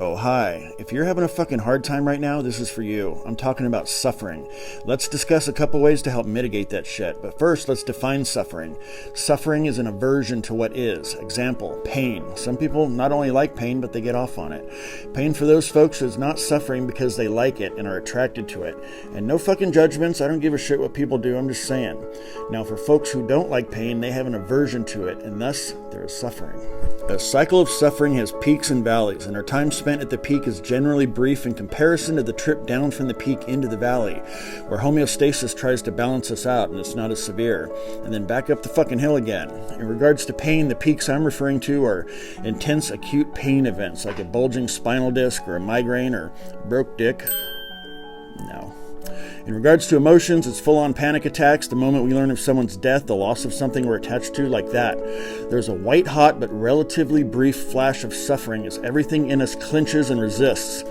Oh, hi. If you're having a fucking hard time right now, this is for you. I'm talking about suffering. Let's discuss a couple ways to help mitigate that shit. But first, let's define suffering. Suffering is an aversion to what is. Example, pain. Some people not only like pain, but they get off on it. Pain for those folks is not suffering because they like it and are attracted to it. And no fucking judgments. I don't give a shit what people do. I'm just saying. Now, for folks who don't like pain, they have an aversion to it, and thus there is suffering. A cycle of suffering has peaks and valleys, and our time spent at the peak is generally brief in comparison to the trip down from the peak into the valley, where homeostasis tries to balance us out and it's not as severe, and then back up the fucking hill again. In regards to pain, the peaks I'm referring to are intense acute pain events like a bulging spinal disc or a migraine or broke dick. No. In regards to emotions, it's full-on panic attacks the moment we learn of someone's death, the loss of something we're attached to, like that. There's a white-hot but relatively brief flash of suffering as everything in us clinches and resists.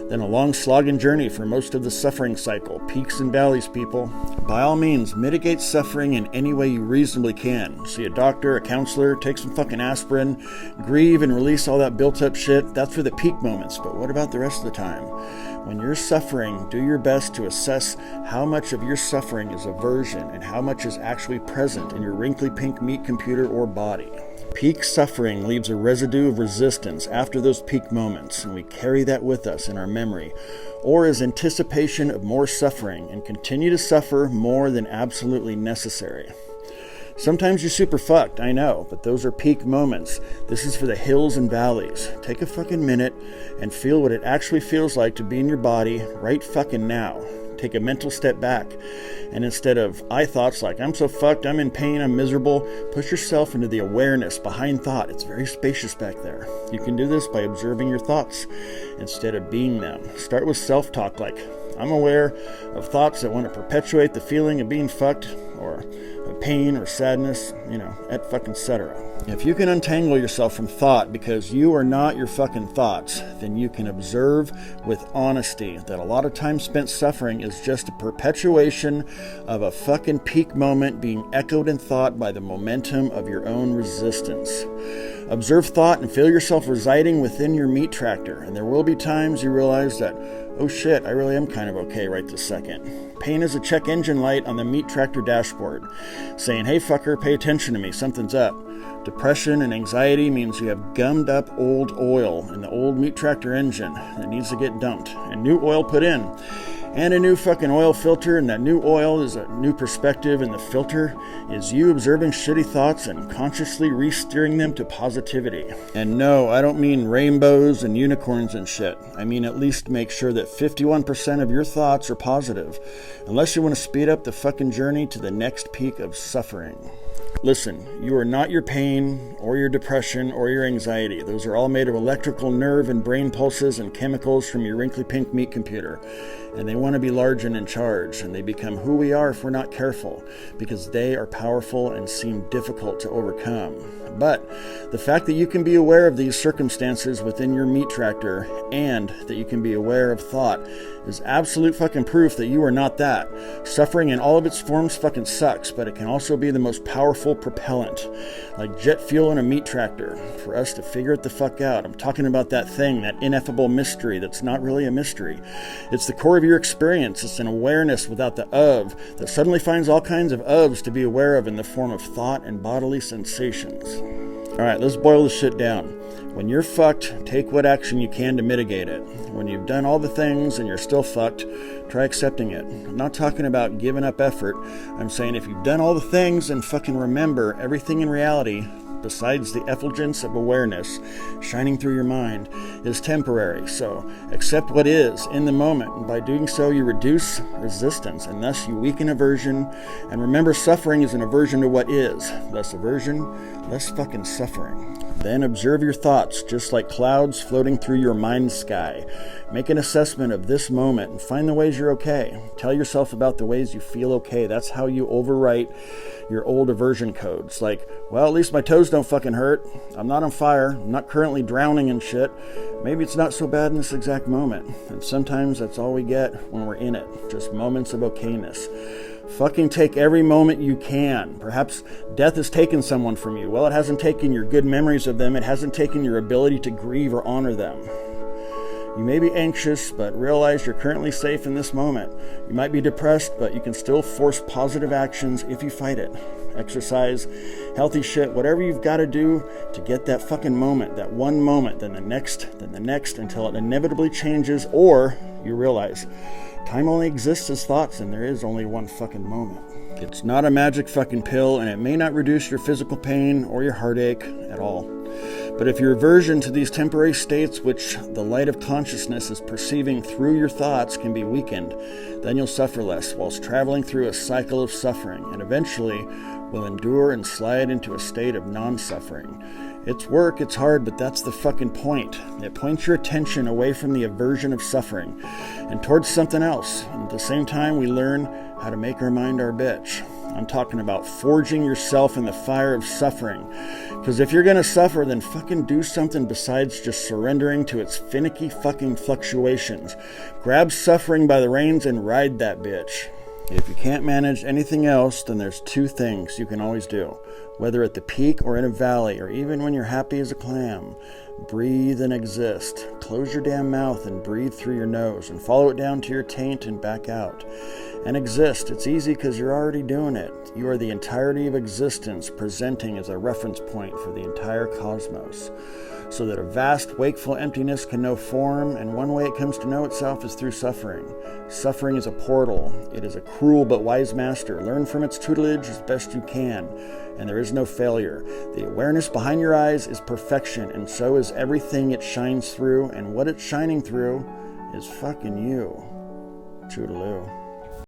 Then a long slogging journey for most of the suffering cycle. Peaks and valleys, people. By all means, mitigate suffering in any way you reasonably can. See a doctor, a counselor, take some fucking aspirin, grieve and release all that built-up shit. That's for the peak moments, but what about the rest of the time? When you're suffering, do your best to assess how much of your suffering is aversion and how much is actually present in your wrinkly pink meat computer or body. Peak suffering leaves a residue of resistance after those peak moments, and we carry that with us in our memory, or as anticipation of more suffering, and continue to suffer more than absolutely necessary. Sometimes you're super fucked, I know, but those are peak moments. This is for the hills and valleys. Take a fucking minute and feel what it actually feels like to be in your body right fucking now. Take a mental step back, and instead of I thoughts like I'm so fucked, I'm in pain, I'm miserable, push yourself into the awareness behind thought. It's very spacious back there. You can do this by observing your thoughts instead of being them. Start with self-talk like I'm aware of thoughts that want to perpetuate the feeling of being fucked or of pain or sadness, et fucking cetera. If you can untangle yourself from thought because you are not your fucking thoughts, then you can observe with honesty that a lot of time spent suffering is just a perpetuation of a fucking peak moment being echoed in thought by the momentum of your own resistance. Observe thought and feel yourself residing within your meat tractor, and there will be times you realize that, oh shit, I really am kind of okay right this second. Pain is a check engine light on the meat tractor dashboard, saying, hey fucker, pay attention to me, something's up. Depression and anxiety means you have gummed up old oil in the old meat tractor engine that needs to get dumped and new oil put in. And a new fucking oil filter, and that new oil is a new perspective, and the filter is you observing shitty thoughts and consciously re-steering them to positivity. And no, I don't mean rainbows and unicorns and shit. I mean at least make sure that 51% of your thoughts are positive, unless you want to speed up the fucking journey to the next peak of suffering. Listen, you are not your pain or your depression or your anxiety. Those are all made of electrical nerve and brain pulses and chemicals from your wrinkly pink meat computer. And they want to be large and in charge, and they become who we are if we're not careful, because they are powerful and seem difficult to overcome. But the fact that you can be aware of these circumstances within your meat tractor, and that you can be aware of thought, is absolute fucking proof that you are not that. Suffering in all of its forms fucking sucks, but it can also be the most powerful propellant, like jet fuel in a meat tractor, for us to figure it the fuck out. I'm talking about that thing, that ineffable mystery that's not really a mystery. It's the core of your experience. It's an awareness without the of that suddenly finds all kinds of ofs to be aware of in the form of thought and bodily sensations. Alright, let's boil this shit down. When you're fucked, take what action you can to mitigate it. When you've done all the things and you're still fucked, try accepting it. I'm not talking about giving up effort. I'm saying if you've done all the things, then fucking remember everything in reality, besides the effulgence of awareness shining through your mind, is temporary. So accept what is in the moment, and by doing so you reduce resistance, and thus you weaken aversion. And remember, suffering is an aversion to what is. Less aversion, less fucking suffering. Then observe your thoughts, just like clouds floating through your mind sky. Make an assessment of this moment and find the ways you're okay. Tell yourself about the ways you feel okay. That's how you overwrite your old aversion codes. Like, well, at least my toes don't fucking hurt. I'm not on fire. I'm not currently drowning in shit. Maybe it's not so bad in this exact moment. And sometimes that's all we get when we're in it. Just moments of okayness. Fucking take every moment you can. Perhaps death has taken someone from you. Well, it hasn't taken your good memories of them. It hasn't taken your ability to grieve or honor them. You may be anxious, but realize you're currently safe in this moment. You might be depressed, but you can still force positive actions if you fight it. Exercise, healthy shit, whatever you've got to do to get that fucking moment, that one moment, then the next, until it inevitably changes, or you realize time only exists as thoughts and there is only one fucking moment. It's not a magic fucking pill, and it may not reduce your physical pain or your heartache at all. But if your aversion to these temporary states which the light of consciousness is perceiving through your thoughts can be weakened, then you'll suffer less whilst traveling through a cycle of suffering, and eventually will endure and slide into a state of non-suffering. It's work, it's hard, but that's the fucking point. It points your attention away from the aversion of suffering and towards something else. And at the same time, we learn how to make our mind our bitch. I'm talking about forging yourself in the fire of suffering. Because if you're going to suffer, then fucking do something besides just surrendering to its finicky fucking fluctuations. Grab suffering by the reins and ride that bitch. If you can't manage anything else, then there's two things you can always do. Whether at the peak or in a valley, or even when you're happy as a clam. Breathe and exist. Close your damn mouth and breathe through your nose and follow it down to your taint and back out. And exist. It's easy because you're already doing it. You are the entirety of existence, presenting as a reference point for the entire cosmos. So that a vast, wakeful emptiness can know form, and one way it comes to know itself is through suffering. Suffering is a portal. It is a cruel but wise master. Learn from its tutelage as best you can, and there is no failure. The awareness behind your eyes is perfection, and so is everything it shines through, and what it's shining through is fucking you. Toodaloo.